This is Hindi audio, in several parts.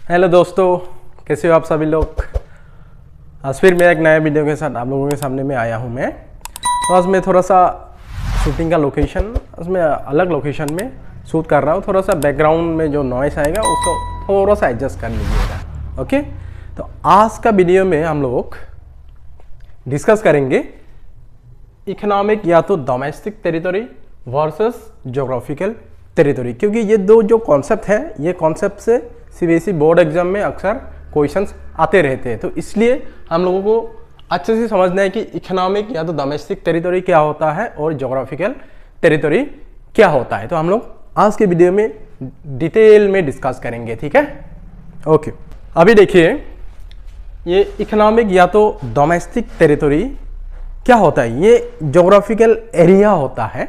हेलो दोस्तों, कैसे हो आप सभी लोग। आज फिर मैं एक नया वीडियो के साथ आप लोगों के सामने में आया हूँ मैं। तो आज मैं थोड़ा सा शूटिंग का लोकेशन, आज मैं अलग लोकेशन में शूट कर रहा हूँ। थोड़ा सा बैकग्राउंड में जो नॉइस आएगा उसको थोड़ा सा एडजस्ट कर लीजिएगा, ओके। तो आज का वीडियो में हम लोग डिस्कस करेंगे इकोनॉमिक या तो domestic territory versus geographical territory, क्योंकि ये दो जो कॉन्सेप्ट है, ये कॉन्सेप्ट से सीबीएसई बोर्ड एग्जाम में अक्सर क्वेश्चंस आते रहते हैं। तो इसलिए हम लोगों को अच्छे से समझना है कि इकोनॉमिक या तो डोमेस्टिक टेरिटरी क्या होता है और ज्योग्राफिकल टेरिटरी क्या होता है। तो हम लोग आज के वीडियो में डिटेल में डिस्कस करेंगे, ठीक है, ओके। अभी देखिए, ये इकोनॉमिक या तो डोमेस्टिक टेरिटरी क्या होता है। ये ज्योग्राफिकल एरिया होता है,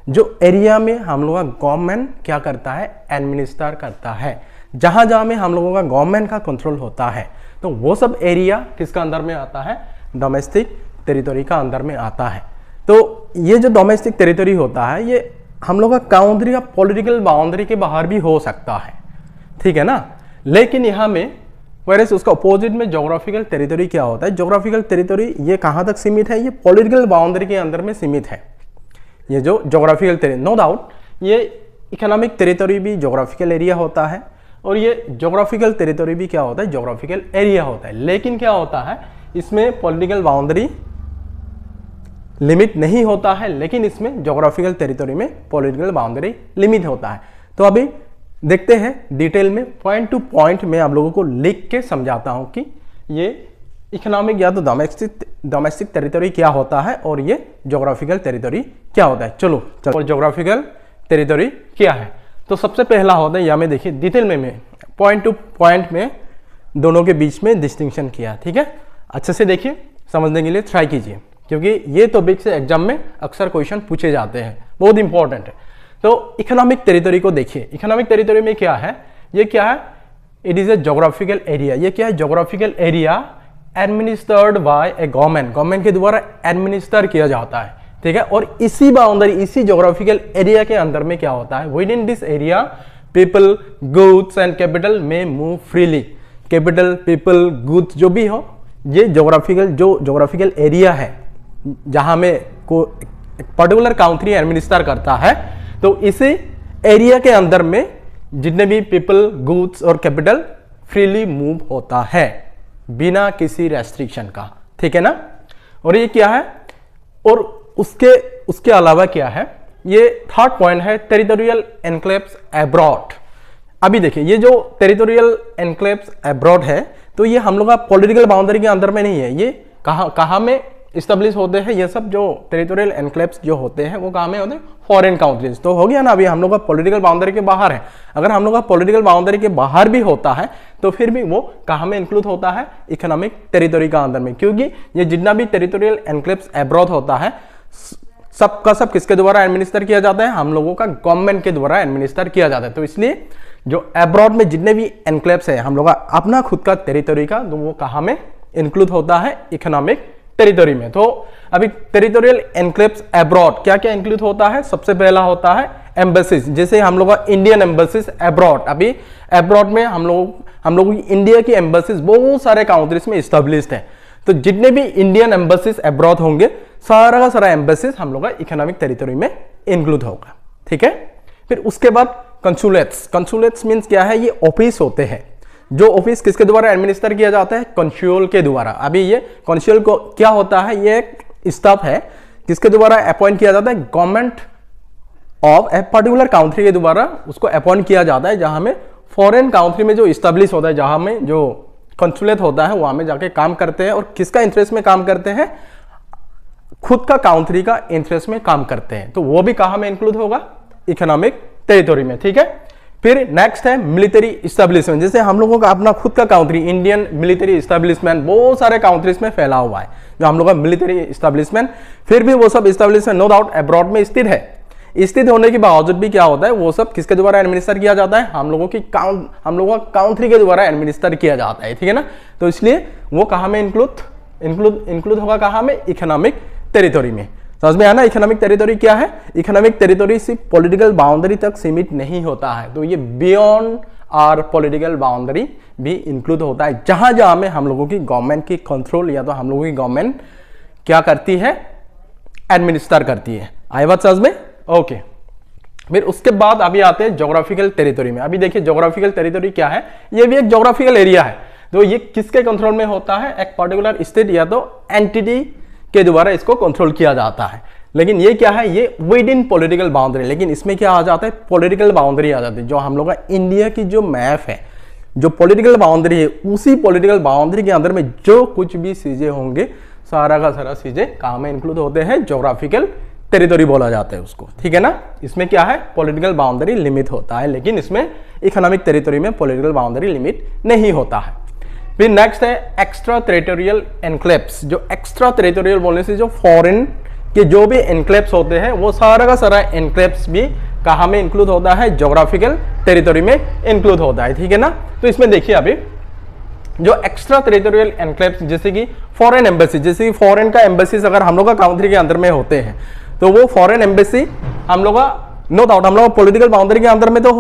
जो एरिया में हम लोगों का गवर्नमेंट क्या करता है, एडमिनिस्टर करता है। जहां जहां में हम लोगों का गवर्नमेंट का कंट्रोल होता है, तो वो सब एरिया किसका अंदर में आता है, डोमेस्टिक टेरिटरी का अंदर में आता है। तो ये जो डोमेस्टिक टेरिटरी होता है, ये हम लोग का बाउंड्री का पॉलिटिकल बाउंड्री के बाहर भी हो सकता है, ठीक है ना। लेकिन यहाँ में वैसे उसका अपोजिट में ज्योग्राफिकल टेरिटरी क्या होता है। ज्योग्राफिकल टेरिटरी ये कहाँ तक सीमित है, ये पॉलिटिकल बाउंड्री के अंदर में सीमित है। ये जो ज्योग्राफिकल टेरिटरी, नो डाउट ये इकोनॉमिक टेरिटरी भी ज्योग्राफिकल एरिया होता है, और ये ज्योग्राफिकल टेरिटरी भी क्या होता है, ज्योग्राफिकल एरिया होता है। लेकिन क्या होता है, इसमें पॉलिटिकल बाउंड्री लिमिट नहीं होता है, लेकिन इसमें ज्योग्राफिकल टेरिटरी में पॉलिटिकल बाउंड्री लिमिट होता है। तो अभी देखते हैं डिटेल में, पॉइंट टू पॉइंट में आप लोगों को लिख के समझाता हूं कि ये इकोनॉमिक या तो डोमेस्टिक टेरिटरी क्या होता है और ये ज्योग्राफिकल टेरिटरी क्या होता है। चलो और ज्योग्राफिकल टेरिटरी क्या है। तो सबसे पहला होता है, यहाँ में देखिए डिटेल में मैं पॉइंट टू पॉइंट में दोनों के बीच में डिस्टिंक्शन किया, ठीक है। अच्छे से देखिए, समझने के लिए ट्राई कीजिए, क्योंकि ये टॉपिक से एग्जाम में अक्सर क्वेश्चन पूछे जाते हैं, बहुत इंपॉर्टेंट है। तो इकोनॉमिक टेरिटरी को देखिए, इकोनॉमिक टेरिटरी में क्या है, ये क्या है, it is a geographical area. ये क्या है, geographical area administered by A government, government के द्वारा एडमिनिस्टर किया जाता है, ठीक है। और इसी बाउंड्री, इसी ज्योग्राफिकल एरिया के अंदर में क्या होता है, within this area people, goods and capital में move freely. Capital, people, goods जो भी हो, ये ज्योग्राफिकल एरिया है जहां में को पर्टिकुलर काउंट्री एडमिनिस्टर करता है। तो इसी एरिया के अंदर में जितने भी पीपल, गुड्स और कैपिटल फ्रीली मूव होता है बिना किसी रेस्ट्रिक्शन का, ठीक है ना। और ये क्या है, और उसके अलावा क्या है, ये थर्ड पॉइंट है, टेरिटोरियल एनक्लेव्स अब्रॉड। अभी देखिए, ये जो टेरिटोरियल एनक्लेव्स अब्रॉड है, तो ये हम लोग का पॉलिटिकल बाउंड्री के अंदर में नहीं है। ये कहाँ में इस्टेब्लिश होते हैं, ये सब जो टेरिटोरियल एनक्लेव्स जो होते हैं वो कहाँ में होते हैं, फॉरेन काउंट्रीज। तो हो गया ना, अभी हम लोग का पॉलिटिकल बाउंड्री के बाहर है। अगर हम लोग का पॉलिटिकल बाउंड्री के बाहर भी होता है, तो फिर भी वो कहाँ में इंक्लूड होता है, इकोनॉमिक टेरिटरी का अंदर में। क्योंकि ये जितना भी टेरिटोरियल एनक्लेव्स अब्रॉड होता है, सबका सब किसके द्वारा एडमिनिस्टर किया जाता है, हम लोगों का गवर्नमेंट के द्वारा एडमिनिस्टर किया जाता है। तो इसलिए जो अब्रॉड में जितने भी एनक्लेव्स है, हम लोग का अपना खुद का टेरिटरी का, तो वो कहाँ में इंक्लूड होता है, इकोनॉमिक टेरिटरी में। तो अभी टेरिटोरियल एनक्लेव्स अब्रॉड क्या क्या इंक्लूड होता है, सबसे पहला होता है एम्बेसीज। जैसे हम लोग का इंडियन एम्बेसीज अब्रॉड, अभी अब्रॉड में हम लोग इंडिया की एम्बेसीज बहुत सारे काउंट्रीज में स्टैब्लिश्ड है। तो जितने भी इंडियन एम्बेसीज अब्रॉड होंगे, सारा का सारा एम्बेसीज हम लोग का इकोनॉमिक टेरिटरी में इंक्लूड होगा, ठीक है। फिर उसके बाद कंसुलेट्स मीन्स क्या है, ये ऑफिस होते हैं। जो ऑफिस किसके द्वारा एडमिनिस्टर किया जाता है, कंसुल के द्वारा। अभी ये कंसुल को क्या होता है, ये एक स्टाफ है किसके द्वारा अपॉइंट किया जाता है, government of a particular country के द्वारा उसको अपॉइंट किया जाता है, जहां में फॉरेन काउंट्री में जो स्टैब्लिश होता है, जहां में जो कंसुलेट होता है, वहां में जाके काम करते हैं। और किसका इंटरेस्ट में काम करते हैं, खुद का काउंट्री का इंटरेस्ट में काम करते हैं। तो वो भी कहां में इंक्लूड होगा, इकोनॉमिक टेरिटरी में, ठीक है। फिर नेक्स्ट है मिलिट्री इस्टेब्लिशमेंट। जैसे हम लोगों का अपना खुद का काउंट्री, इंडियन मिलिट्री इस्टेब्लिशमेंट बहुत सारे काउंट्रीज में फैला हुआ है, जो हम लोग का मिलिट्री इस्टेब्लिशमेंट। फिर भी वो सब इस्टेब्लिशमेंट नो डाउट अब्रॉड में स्थित है। स्थित होने के बावजूद भी क्या होता है, वो सब किसके द्वारा एडमिनिस्टर किया जाता है, हम लोगों का काउंट्री के द्वारा एडमिनिस्टर किया जाता है, ठीक है ना। तो इसलिए वो कहाँ में इंक्लूड होगा, कहाँ में, इकोनॉमिक टेरिटरी में। समझ में आना इकोनॉमिक टेरिटरी क्या है। इकोनॉमिक टेरिटरी सिर्फ पॉलिटिकल बाउंड्री तक सीमित नहीं होता है, तो ये बियॉन्ड और पॉलिटिकल बाउंड्री भी इंक्लूड होता है, जहां जहां में हम लोगों की गवर्नमेंट की कंट्रोल या तो हम लोगों की गवर्नमेंट क्या करती है, एडमिनिस्टर करती है। आई बात समझ में? ओके। फिर उसके बाद अभी आते हैं ज्योग्राफिकल टेरिटरी में। अभी देखिए ज्योग्राफिकल टेरिटरी क्या है, ये भी एक ज्योग्राफिकल एरिया है। तो ये किसके कंट्रोल में होता है, एक पर्टिकुलर स्टेट या तो एंटिटी के द्वारा इसको कंट्रोल किया जाता है। लेकिन ये क्या है, ये विद इन पॉलिटिकल बाउंड्री, लेकिन इसमें क्या आ जाता है, पॉलिटिकल बाउंड्री आ जाती है। जो हम लोग का इंडिया की जो मैप है, जो पॉलिटिकल बाउंड्री है, उसी पॉलिटिकल बाउंड्री के अंदर में जो कुछ भी चीजें होंगे, सारा का सारा चीजें कहाँ में इंक्लूड होते हैं, ज्योग्राफिकल टेरिटरी बोला जाता है उसको, ठीक है ना। इसमें क्या है, पॉलिटिकल बाउंड्री लिमिट होता है, लेकिन इसमें इकोनॉमिक टेरिटरी में पॉलिटिकल बाउंड्री लिमिट नहीं होता है। फिर नेक्स्ट है एक्स्ट्रा टेरिटोरियल एनक्लेव्स। जो एक्स्ट्रा टेरिटोरियल बोलने से जो फॉरेन के जो भी एनक्लेव्स होते हैं, वो सारा का सारा एनक्लेव्स भी कहाँ में इंक्लूड होता है, ज्योग्राफिकल टेरिटरी में इंक्लूड होता है, ठीक है ना। तो इसमें देखिए अभी जो एक्स्ट्रा टेरिटोरियल एनक्लेव्स, जैसे कि फॉरेन एम्बेसी, जैसे कि फॉरेन का एम्बेसीज अगर हम लोग का काउंट्री के अंदर में होते हैं, तो वो फॉरेन एम्बेसी हम लोग का नो डाउट हम लोग पॉलिटिकल बाउंड्री के अंदर में तो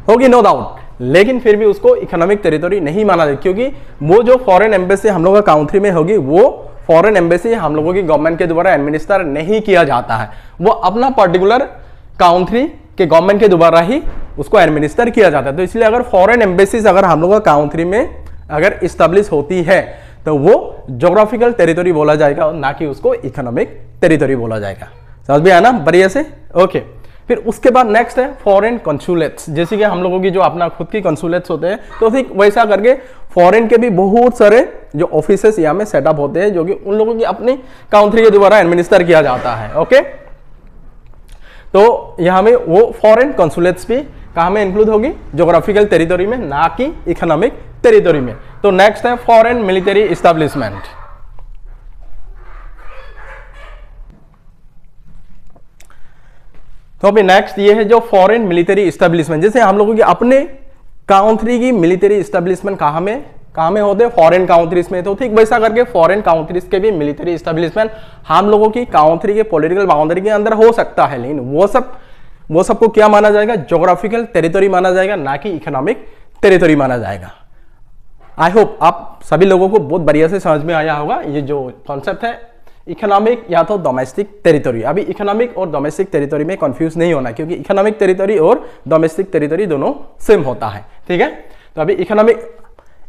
होगी नो डाउट, लेकिन फिर भी उसको इकोनॉमिक टेरिटरी नहीं माना जाए, क्योंकि वो जो फॉरेन एम्बेसी हम लोग का काउंट्री में होगी, वो फॉरेन एम्बेसी हम लोगों की गवर्नमेंट के द्वारा एडमिनिस्टर नहीं किया जाता है, वो अपना पर्टिकुलर काउंट्री के गवर्नमेंट के द्वारा ही उसको एडमिनिस्टर किया जाता है। तो इसलिए अगर फॉरेन एम्बेसीज अगर हम लोग का काउंट्री में अगर इस्टेब्लिश होती है, तो वो ज्योग्राफिकल टेरिटरी बोला जाएगा और ना कि उसको इकोनॉमिक टेरिटरी बोला जाएगा। समझ में आया ना बढ़िया से? ओके। फिर उसके बाद नेक्स्ट है फॉरेन कंसुलेट्स। जैसे कि हम लोगों की जो अपना खुद की कंसुलेट्स होते हैं, तो ठीक वैसा करके फॉरेन के भी बहुत सारे जो ऑफिसेस यहाँ में सेटअप होते हैं, जो कि उन लोगों की अपनी काउंट्री के द्वारा एडमिनिस्टर किया जाता है। ओके, तो यहाँ में वो फॉरेन कंसुलेट्स भी कहाँ में इंक्लूड होगी, ज्योग्राफिकल टेरिटरी में, ना कि इकोनॉमिक टेरिटरी में। तो नेक्स्ट है फॉरेन मिलिट्री एस्टेब्लिशमेंट। तो अभी नेक्स्ट ये है जो फॉरेन मिलिट्री एस्टेब्लिशमेंट। जैसे हम लोगों की अपने काउंट्री की मिलिट्री एस्टेब्लिशमेंट कहाँ में होते हैं, फॉरेन काउंट्रीज में। तो ठीक वैसा करके फॉरेन काउंट्रीज के भी मिलिट्री एस्टेब्लिशमेंट हम लोगों की काउंट्री के पॉलिटिकल बाउंड्री के अंदर हो सकता है, लेकिन वो सबको क्या माना जाएगा, ज्योग्राफिकल टेरिटरी माना जाएगा, ना कि इकोनॉमिक टेरिटरी माना जाएगा। आई होप आप सभी लोगों को बहुत बढ़िया से समझ में आया होगा ये जो कॉन्सेप्ट है इकोनॉमिक या तो डोमेस्टिक टेरिटरी। अभी इकोनॉमिक और डोमेस्टिक टेरिटरी में कंफ्यूज नहीं होना, क्योंकि इकोनॉमिक टेरिटरी और डोमेस्टिक टेरिटरी दोनों सेम होता है, ठीक है। तो अभी इकोनॉमिक,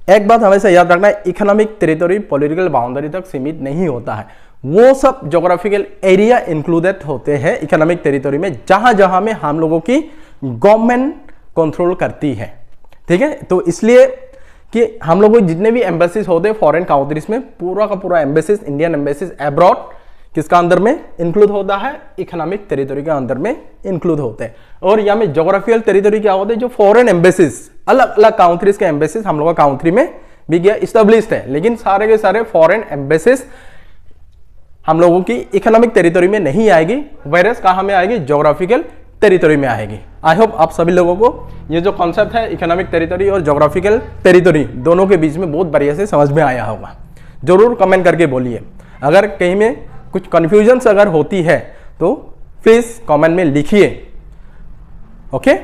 एक बात हमेशा याद रखना है, इकोनॉमिक टेरिटरी पॉलिटिकल बाउंड्री तक सीमित नहीं होता है, वो सब ज्योग्राफिकल एरिया इंक्लूडेड होते हैं इकोनॉमिक टेरिटरी में, जहां जहां में हम लोगों की गवर्नमेंट कंट्रोल करती है, ठीक है। तो इसलिए कि हम लोगों के जितने भी एम्बेसीज होते हैं फॉरेन काउंट्रीज में, पूरा का पूरा एम्बेसीज, इंडियन एम्बेसीज अब्रॉड किसका अंदर में इंक्लूड होता है, इकोनॉमिक टेरिटरी के अंदर में इंक्लूड होते हैं। और यहाँ में ज्योग्राफिकल टेरिटरी क्या होते हैं, जो फॉरेन एम्बेसीज, अलग अलग काउंट्रीज के एम्बेसीज हम लोग का काउंट्री में भी क्या इस्टेब्लिश्ड है, लेकिन सारे के सारे फॉरेन एम्बेसीज हम लोगों की इकोनॉमिक टेरिटरी में नहीं आएगी, वायरस कहाँ में आएगी, ज्योग्राफिकल टेरिटरी में आएगी। आई होप आप सभी लोगों को ये जो कॉन्सेप्ट है इकोनॉमिक टेरिटरी और ज्योग्राफिकल टेरिटरी दोनों के बीच में बहुत बढ़िया से समझ में आया होगा। जरूर कमेंट करके बोलिए, अगर कहीं में कुछ कन्फ्यूजन्स अगर होती है तो प्लीज कमेंट में लिखिए। ओके।